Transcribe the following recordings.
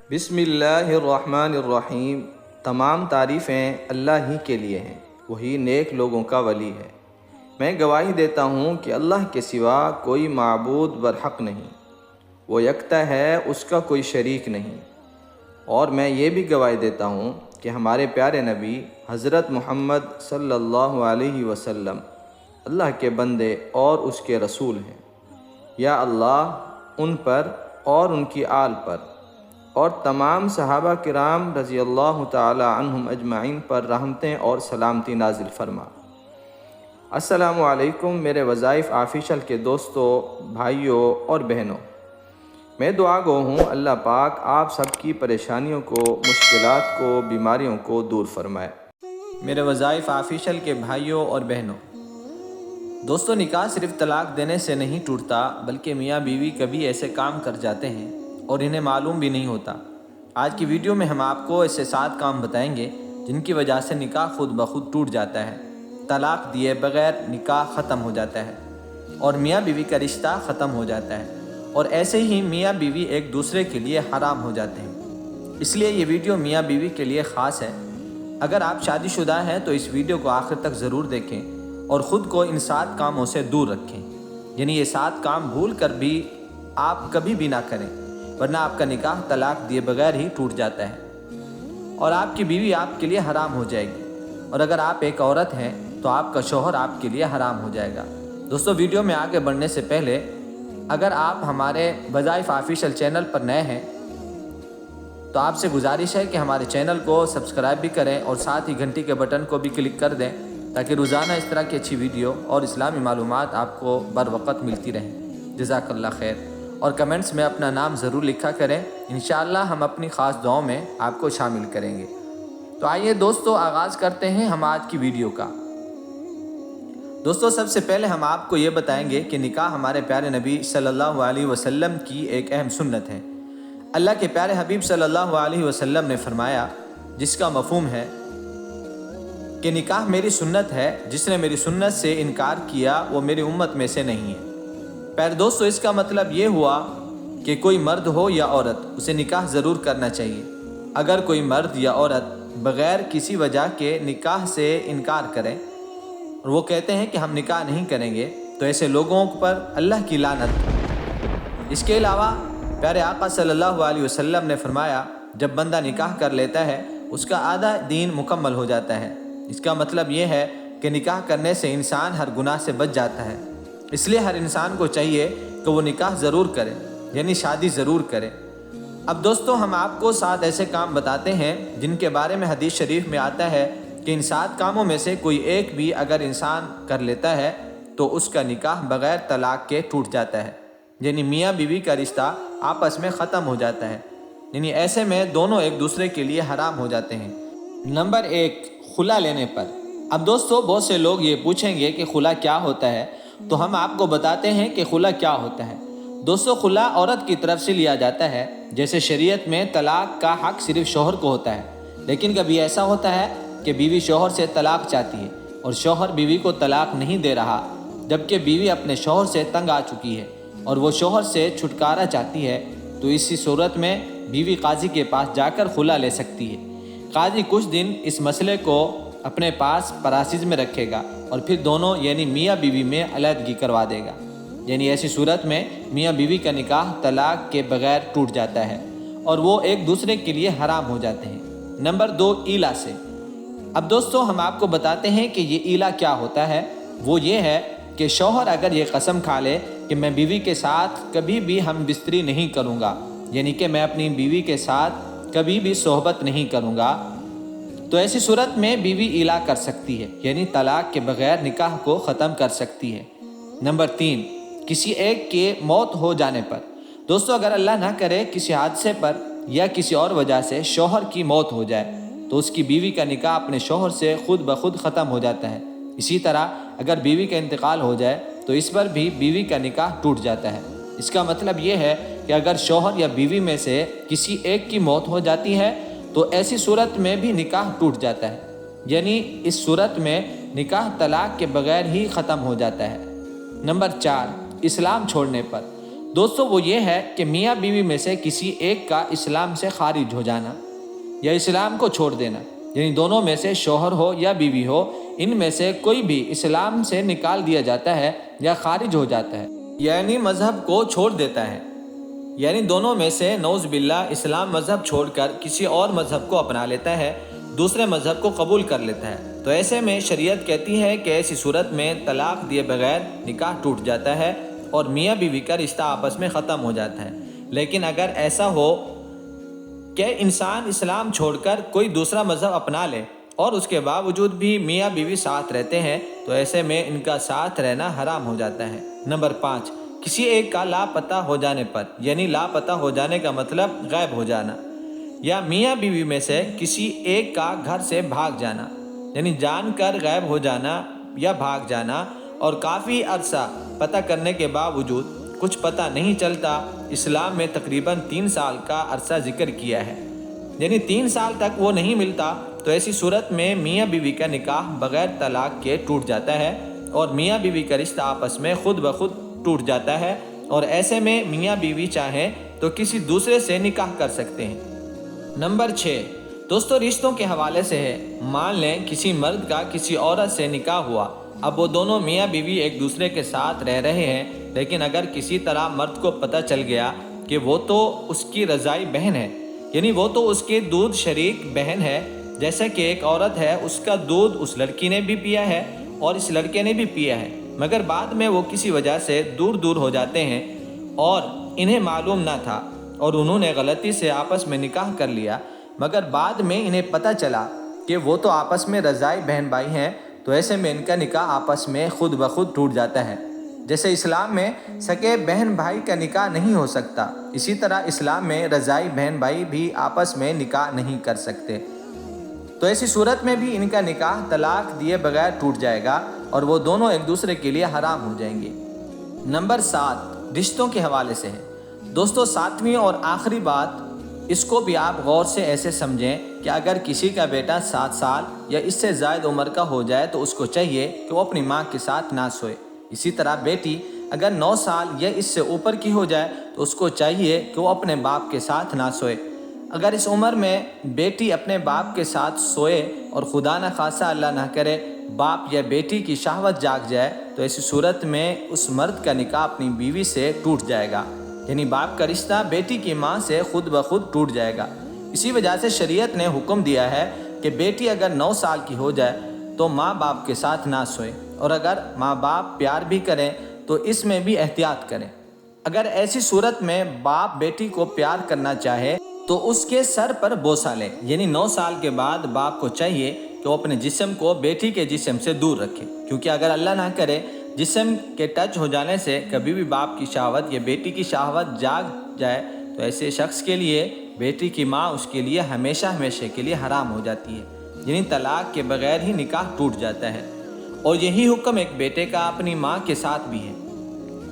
بسم اللہ الرحمن الرحیم۔ تمام تعریفیں اللہ ہی کے لیے ہیں، وہی نیک لوگوں کا ولی ہے۔ میں گواہی دیتا ہوں کہ اللہ کے سوا کوئی معبود برحق نہیں، وہ یکتا ہے، اس کا کوئی شریک نہیں۔ اور میں یہ بھی گواہی دیتا ہوں کہ ہمارے پیارے نبی حضرت محمد صلی اللہ علیہ وسلم اللہ کے بندے اور اس کے رسول ہیں۔ یا اللہ ان پر اور ان کی آل پر اور تمام صحابہ کرام رضی اللہ تعالی عنہم اجمعین پر رحمتیں اور سلامتی نازل فرما۔ السلام علیکم میرے وظائف آفیشل کے دوستوں، بھائیوں اور بہنوں۔ میں دعا گو ہوں اللہ پاک آپ سب کی پریشانیوں کو، مشکلات کو، بیماریوں کو دور فرمائے۔ میرے وظائف آفیشل کے بھائیوں اور بہنوں، دوستوں، نکاح صرف طلاق دینے سے نہیں ٹوٹتا، بلکہ میاں بیوی کبھی ایسے کام کر جاتے ہیں اور انہیں معلوم بھی نہیں ہوتا۔ آج کی ویڈیو میں ہم آپ کو ایسے 7 کام بتائیں گے جن کی وجہ سے نکاح خود بخود ٹوٹ جاتا ہے، طلاق دیے بغیر نکاح ختم ہو جاتا ہے اور میاں بیوی کا رشتہ ختم ہو جاتا ہے، اور ایسے ہی میاں بیوی ایک دوسرے کے لیے حرام ہو جاتے ہیں۔ اس لیے یہ ویڈیو میاں بیوی کے لیے خاص ہے۔ اگر آپ شادی شدہ ہیں تو اس ویڈیو کو آخر تک ضرور دیکھیں اور خود کو ان 7 کاموں سے دور رکھیں، یعنی یہ 7 کام بھول کر بھی آپ کبھی بھی نہ کریں، ورنہ آپ کا نکاح طلاق دیے بغیر ہی ٹوٹ جاتا ہے اور آپ کی بیوی آپ کے لیے حرام ہو جائے گی، اور اگر آپ ایک عورت ہیں تو آپ کا شوہر آپ کے لیے حرام ہو جائے گا۔ دوستو، ویڈیو میں آگے بڑھنے سے پہلے اگر آپ ہمارے وظائف آفیشل چینل پر نئے ہیں تو آپ سے گزارش ہے کہ ہمارے چینل کو سبسکرائب بھی کریں اور ساتھ ہی گھنٹی کے بٹن کو بھی کلک کر دیں تاکہ روزانہ اس طرح کی اچھی ویڈیو اور اسلامی معلومات آپ کو بر وقت ملتی رہیں۔ جزاک اللہ خیر، اور کمنٹس میں اپنا نام ضرور لکھا کریں، انشاءاللہ ہم اپنی خاص دعاؤں میں آپ کو شامل کریں گے۔ تو آئیے دوستو، آغاز کرتے ہیں ہم آج کی ویڈیو کا۔ دوستو، سب سے پہلے ہم آپ کو یہ بتائیں گے کہ نکاح ہمارے پیارے نبی صلی اللہ علیہ وسلم کی ایک اہم سنت ہے۔ اللہ کے پیارے حبیب صلی اللہ علیہ وسلم نے فرمایا، جس کا مفہوم ہے کہ نکاح میری سنت ہے، جس نے میری سنت سے انکار کیا وہ میری امت میں سے نہیں ہے۔ پیارے دوستو، اس کا مطلب یہ ہوا کہ کوئی مرد ہو یا عورت، اسے نکاح ضرور کرنا چاہیے۔ اگر کوئی مرد یا عورت بغیر کسی وجہ کے نکاح سے انکار کریں اور وہ کہتے ہیں کہ ہم نکاح نہیں کریں گے، تو ایسے لوگوں پر اللہ کی لعنت۔ اس کے علاوہ پیارے آقا صلی اللہ علیہ وسلم نے فرمایا، جب بندہ نکاح کر لیتا ہے اس کا آدھا دین مکمل ہو جاتا ہے۔ اس کا مطلب یہ ہے کہ نکاح کرنے سے انسان ہر گناہ سے بچ جاتا ہے۔ اس لیے ہر انسان کو چاہیے کہ وہ نکاح ضرور کرے، یعنی شادی ضرور کرے۔ اب دوستو، ہم آپ کو 7 ایسے کام بتاتے ہیں جن کے بارے میں حدیث شریف میں آتا ہے کہ ان 7 کاموں میں سے کوئی ایک بھی اگر انسان کر لیتا ہے تو اس کا نکاح بغیر طلاق کے ٹوٹ جاتا ہے، یعنی میاں بیوی کا رشتہ آپس میں ختم ہو جاتا ہے، یعنی ایسے میں دونوں ایک دوسرے کے لیے حرام ہو جاتے ہیں۔ نمبر 1، خلا لینے پر۔ اب دوستو، بہت سے لوگ یہ پوچھیں گے کہ خلا کیا ہوتا ہے، تو ہم آپ کو بتاتے ہیں کہ خلا کیا ہوتا ہے۔ دوستو، خلا عورت کی طرف سے لیا جاتا ہے، جیسے شریعت میں طلاق کا حق صرف شوہر کو ہوتا ہے، لیکن کبھی ایسا ہوتا ہے کہ بیوی شوہر سے طلاق چاہتی ہے اور شوہر بیوی کو طلاق نہیں دے رہا، جبکہ بیوی اپنے شوہر سے تنگ آ چکی ہے اور وہ شوہر سے چھٹکارا چاہتی ہے، تو اسی صورت میں بیوی قاضی کے پاس جا کر خلا لے سکتی ہے۔ قاضی کچھ دن اس مسئلے کو اپنے پاس پراسز میں رکھے گا اور پھر دونوں یعنی میاں بیوی میں علیحدگی کروا دے گا، یعنی ایسی صورت میں میاں بیوی کا نکاح طلاق کے بغیر ٹوٹ جاتا ہے اور وہ ایک دوسرے کے لیے حرام ہو جاتے ہیں۔ نمبر 2، ایلا سے۔ اب دوستو، ہم آپ کو بتاتے ہیں کہ یہ ایلا کیا ہوتا ہے۔ وہ یہ ہے کہ شوہر اگر یہ قسم کھا لے کہ میں بیوی کے ساتھ کبھی بھی ہم بستری نہیں کروں گا، یعنی کہ میں اپنی بیوی کے ساتھ کبھی بھی صحبت نہیں کروں گا، تو ایسی صورت میں بیوی ایلا کر سکتی ہے، یعنی طلاق کے بغیر نکاح کو ختم کر سکتی ہے۔ نمبر 3، کسی ایک کے موت ہو جانے پر۔ دوستو، اگر اللہ نہ کرے کسی حادثے پر یا کسی اور وجہ سے شوہر کی موت ہو جائے تو اس کی بیوی کا نکاح اپنے شوہر سے خود بخود ختم ہو جاتا ہے۔ اسی طرح اگر بیوی کا انتقال ہو جائے تو اس پر بھی بیوی کا نکاح ٹوٹ جاتا ہے۔ اس کا مطلب یہ ہے کہ اگر شوہر یا بیوی میں سے کسی ایک کی موت ہو جاتی ہے تو ایسی صورت میں بھی نکاح ٹوٹ جاتا ہے، یعنی اس صورت میں نکاح طلاق کے بغیر ہی ختم ہو جاتا ہے۔ نمبر 4، اسلام چھوڑنے پر۔ دوستو وہ یہ ہے کہ میاں بیوی میں سے کسی ایک کا اسلام سے خارج ہو جانا یا اسلام کو چھوڑ دینا، یعنی دونوں میں سے شوہر ہو یا بیوی ہو، ان میں سے کوئی بھی اسلام سے نکال دیا جاتا ہے یا خارج ہو جاتا ہے، یعنی مذہب کو چھوڑ دیتا ہے، یعنی دونوں میں سے نعوذ باللہ اسلام مذہب چھوڑ کر کسی اور مذہب کو اپنا لیتا ہے، دوسرے مذہب کو قبول کر لیتا ہے، تو ایسے میں شریعت کہتی ہے کہ ایسی صورت میں طلاق دیے بغیر نکاح ٹوٹ جاتا ہے اور میاں بیوی کا رشتہ آپس میں ختم ہو جاتا ہے۔ لیکن اگر ایسا ہو کہ انسان اسلام چھوڑ کر کوئی دوسرا مذہب اپنا لے اور اس کے باوجود بھی میاں بیوی ساتھ رہتے ہیں تو ایسے میں ان کا ساتھ رہنا حرام ہو جاتا ہے۔ نمبر 5، کسی ایک کا لاپتہ ہو جانے پر، یعنی لاپتہ ہو جانے کا مطلب غائب ہو جانا، یا میاں بیوی میں سے کسی ایک کا گھر سے بھاگ جانا، یعنی جان کر غائب ہو جانا یا بھاگ جانا، اور کافی عرصہ پتہ کرنے کے باوجود کچھ پتہ نہیں چلتا۔ اسلام میں تقریباً 3 سال کا عرصہ ذکر کیا ہے، یعنی 3 سال تک وہ نہیں ملتا، تو ایسی صورت میں میاں بیوی کا نکاح بغیر طلاق کے ٹوٹ جاتا ہے اور میاں بیوی کا رشتہ آپس میں خود بخود ٹوٹ جاتا ہے، اور ایسے میں میاں بیوی چاہیں تو کسی دوسرے سے نکاح کر سکتے ہیں۔ نمبر 6، دوستو رشتوں کے حوالے سے ہے۔ مان لیں کسی مرد کا کسی عورت سے نکاح ہوا، اب وہ دونوں میاں بیوی ایک دوسرے کے ساتھ رہ رہے ہیں، لیکن اگر کسی طرح مرد کو پتہ چل گیا کہ وہ تو اس کی رضائی بہن ہے، یعنی وہ تو اس کی دودھ شریک بہن ہے، جیسے کہ ایک عورت ہے، اس کا دودھ اس لڑکی نے بھی پیا ہے اور اس لڑکے نے بھی پیا ہے، مگر بعد میں وہ کسی وجہ سے دور ہو جاتے ہیں اور انہیں معلوم نہ تھا اور انہوں نے غلطی سے آپس میں نکاح کر لیا، مگر بعد میں انہیں پتہ چلا کہ وہ تو آپس میں رضائی بہن بھائی ہیں، تو ایسے میں ان کا نکاح آپس میں خود بخود ٹوٹ جاتا ہے۔ جیسے اسلام میں سگے بہن بھائی کا نکاح نہیں ہو سکتا، اسی طرح اسلام میں رضائی بہن بھائی بھی آپس میں نکاح نہیں کر سکتے، تو ایسی صورت میں بھی ان کا نکاح طلاق دیے بغیر ٹوٹ جائے گا اور وہ دونوں ایک دوسرے کے لیے حرام ہو جائیں گے۔ نمبر 7، رشتوں کے حوالے سے ہے۔ دوستو 7ویں اور آخری بات، اس کو بھی آپ غور سے ایسے سمجھیں کہ اگر کسی کا بیٹا 7 سال یا اس سے زائد عمر کا ہو جائے تو اس کو چاہیے کہ وہ اپنی ماں کے ساتھ نہ سوئے۔ اسی طرح بیٹی اگر 9 سال یا اس سے اوپر کی ہو جائے تو اس کو چاہیے کہ وہ اپنے باپ کے ساتھ نہ سوئے۔ اگر اس عمر میں بیٹی اپنے باپ کے ساتھ سوئے اور خدا نہ خواستہ اللہ نہ کرے باپ یا بیٹی کی شہوت جاگ جائے تو ایسی صورت میں اس مرد کا نکاح اپنی بیوی سے ٹوٹ جائے گا، یعنی باپ کا رشتہ بیٹی کی ماں سے خود بخود ٹوٹ جائے گا۔ اسی وجہ سے شریعت نے حکم دیا ہے کہ بیٹی اگر 9 سال کی ہو جائے تو ماں باپ کے ساتھ نہ سوئے، اور اگر ماں باپ پیار بھی کریں تو اس میں بھی احتیاط کریں۔ اگر ایسی صورت میں باپ بیٹی کو پیار کرنا چاہے تو اس کے سر پر بوسہ لے، یعنی 9 سال کے بعد باپ کو چاہیے کہ وہ اپنے جسم کو بیٹی کے جسم سے دور رکھے، کیونکہ اگر اللہ نہ کرے جسم کے ٹچ ہو جانے سے کبھی بھی باپ کی شہوت یا بیٹی کی شہوت جاگ جائے تو ایسے شخص کے لیے بیٹی کی ماں اس کے لیے ہمیشہ کے لیے حرام ہو جاتی ہے، یعنی طلاق کے بغیر ہی نکاح ٹوٹ جاتا ہے۔ اور یہی حکم ایک بیٹے کا اپنی ماں کے ساتھ بھی ہے،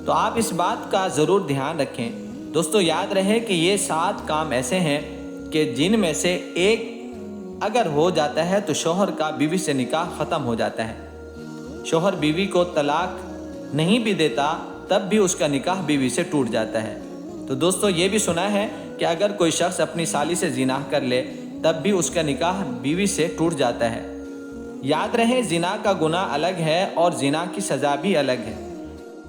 تو آپ اس بات کا ضرور دھیان رکھیں۔ دوستو یاد رہے کہ یہ 7 کام ایسے ہیں کہ جن میں سے ایک اگر ہو جاتا ہے تو شوہر کا بیوی سے نکاح ختم ہو جاتا ہے۔ شوہر بیوی کو طلاق نہیں بھی دیتا تب بھی اس کا نکاح بیوی سے ٹوٹ جاتا ہے۔ تو دوستو یہ بھی سنا ہے کہ اگر کوئی شخص اپنی سالی سے زنا کر لے تب بھی اس کا نکاح بیوی سے ٹوٹ جاتا ہے۔ یاد رہے زنا کا گناہ الگ ہے اور زنا کی سزا بھی الگ ہے،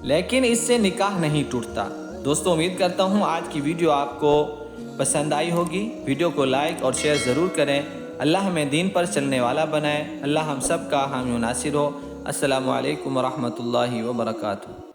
لیکن اس سے نکاح نہیں ٹوٹتا۔ دوستو امید کرتا ہوں آج کی ویڈیو آپ کو پسند آئی ہوگی۔ ویڈیو کو لائک اور شیئر ضرور کریں۔ اللہ ہمیں دین پر چلنے والا بنائے۔ اللہ ہم سب کا حامی و ناصر ہو۔ السلام علیکم ورحمۃ اللہ وبرکاتہ۔